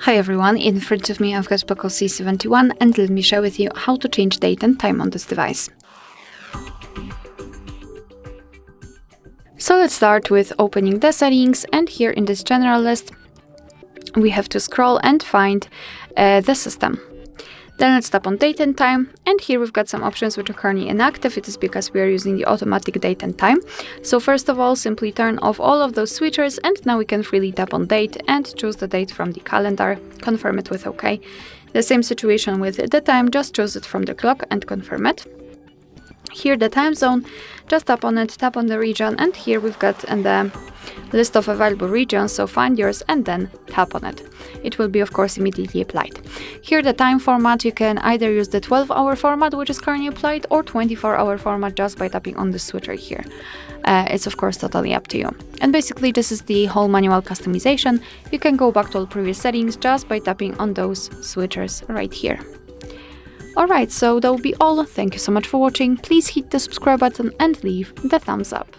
Hi everyone, in front of me I've got POCO C71 and let me share with you how to change date and time on this device. So let's start with opening the settings, and here in this general list we have to scroll and find the system. Then let's tap on date and time, and here we've got some options which are currently inactive. It is because we are using the automatic date and time. So first of all, simply turn off all of those switchers, and now we can freely tap on date and choose the date from the calendar, confirm it with OK. The same situation with the time, just choose it from the clock and confirm it. Here the time zone, just tap on it, tap on the region, and here we've got in the list of available regions, so find yours and then tap on it. It will be of course immediately applied. Here the time format, you can either use the 12-hour format which is currently applied or 24-hour format just by tapping on the switcher here. It's of course totally up to you. And basically this is the whole manual customization. You can go back to all previous settings just by tapping on those switchers right here. Alright, so that will be all. Thank you so much for watching. Please hit the subscribe button and leave the thumbs up.